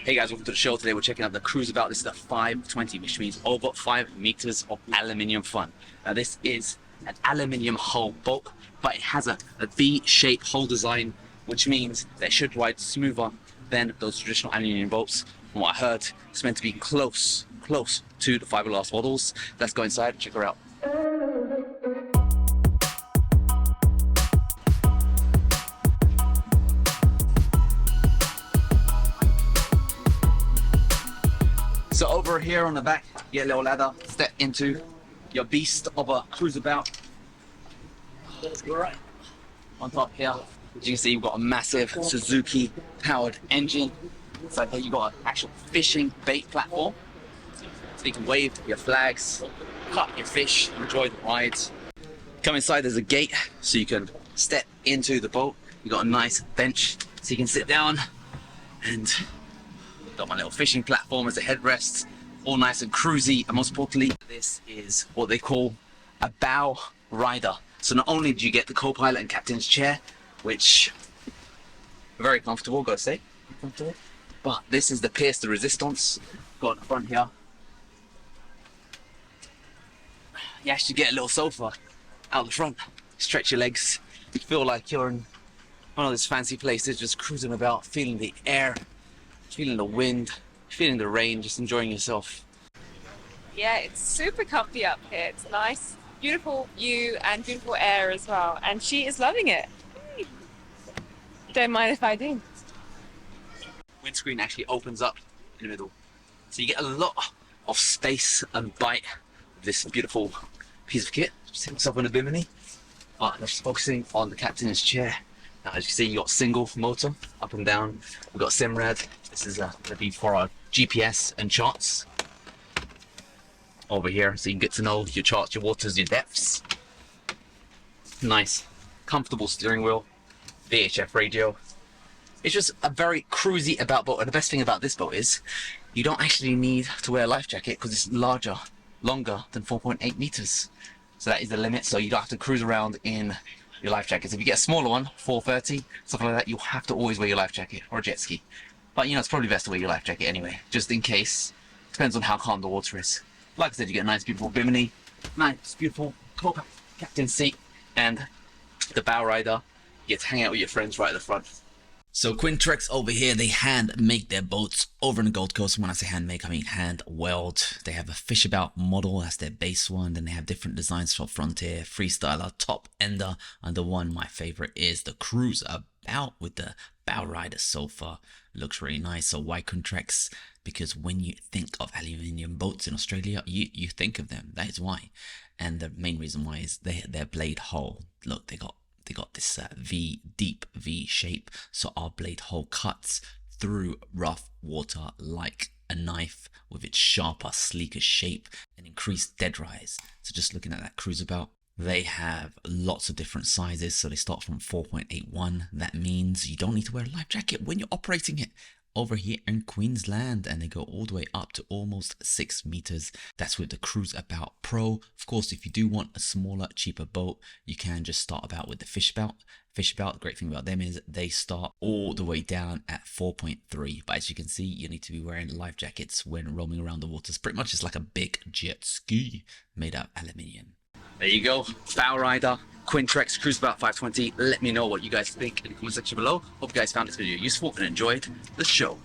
Hey guys, welcome to the show. Today we're checking out the Cruiseabout. This is the 520, which means over 5 meters of aluminium fun. Now this is an aluminium hull boat, but it has a V-shaped hull design, which means that it should ride smoother than those traditional aluminium boats. From what I heard, it's meant to be close to the fiberglass models. Let's go inside and check her out. So over here on the back, you get a little ladder, step into your beast of a Cruiseabout. Let's go right on top here. As you can see, you've got a massive Suzuki powered engine. So here you've got an actual fishing bait platform. So you can wave your flags, cut your fish, enjoy the rides. Come inside, there's a gate so you can step into the boat. You've got a nice bench so you can sit down, and got my little fishing platform as a headrest, all nice and cruisy, and most importantly, this is what they call a bow rider. So not only do you get the co-pilot and captain's chair, which are very comfortable, gotta say, comfortable, but this is the pièce de résistance. Got in the front here. You actually get a little sofa out the front. Stretch your legs. You feel like you're in one of those fancy places, just cruising about, feeling the air, feeling the wind, feeling the rain, just enjoying yourself. Yeah, it's super comfy up here. It's nice, beautiful view and beautiful air as well. And she is loving it. Don't mind if I do. Windscreen actually opens up in the middle, so you get a lot of space and bite with this beautiful piece of kit. Sit myself in a bimini. I'm just focusing on the captain's chair. Now, as you can see, you got single motor up and down. We've got Simrad. This is going to be for our GPS and charts over here, so you can get to know your charts, your waters, your depths. Nice, comfortable steering wheel, VHF radio. It's just a very cruisy about boat, and the best thing about this boat is you don't actually need to wear a life jacket because it's longer than 4.8 meters. So that is the limit, so you don't have to cruise around in your life jackets. If you get a smaller one, 430, stuff like that, you'll have to always wear your life jacket or a jet ski. But you know, it's probably best to wear your life jacket anyway, just in case. Depends on how calm the water is. Like I said, you get a nice beautiful bimini, nice beautiful captain's seat, and the bow rider. You get to hang out with your friends right at the front. So Quintrex over here, they hand make their boats over in the Gold Coast. When I say hand make, I mean hand weld. They have a Fishabout model as their base one. Then they have different designs for Frontier, Freestyler, Top Ender. And the one, my favorite, is the Cruiseabout with the bow rider sofa. Looks really nice. So why Quintrex? Because when you think of aluminium boats in Australia, you think of them. That is why. And the main reason why is their blade hull. Look, they got this deep V shape, so our blade hole cuts through rough water like a knife with its sharper, sleeker shape and increased dead rise. So just looking at that Cruiseabout, they have lots of different sizes. So they start from 4.81. That means you don't need to wear a life jacket when you're operating it over here in Queensland, and they go all the way up to almost 6 meters. That's with the Cruiseabout Pro. Of course, if you do want a smaller, cheaper boat, you can just start about with the Fishabout. The great thing about them is they start all the way down at 4.3. But as you can see, you need to be wearing life jackets when roaming around the waters. Pretty much it's like a big jet ski made out of aluminium. There you go, bow rider, Quintrex Cruiseabout 520. Let me know what you guys think in the comment section below. Hope you guys found this video useful and enjoyed the show.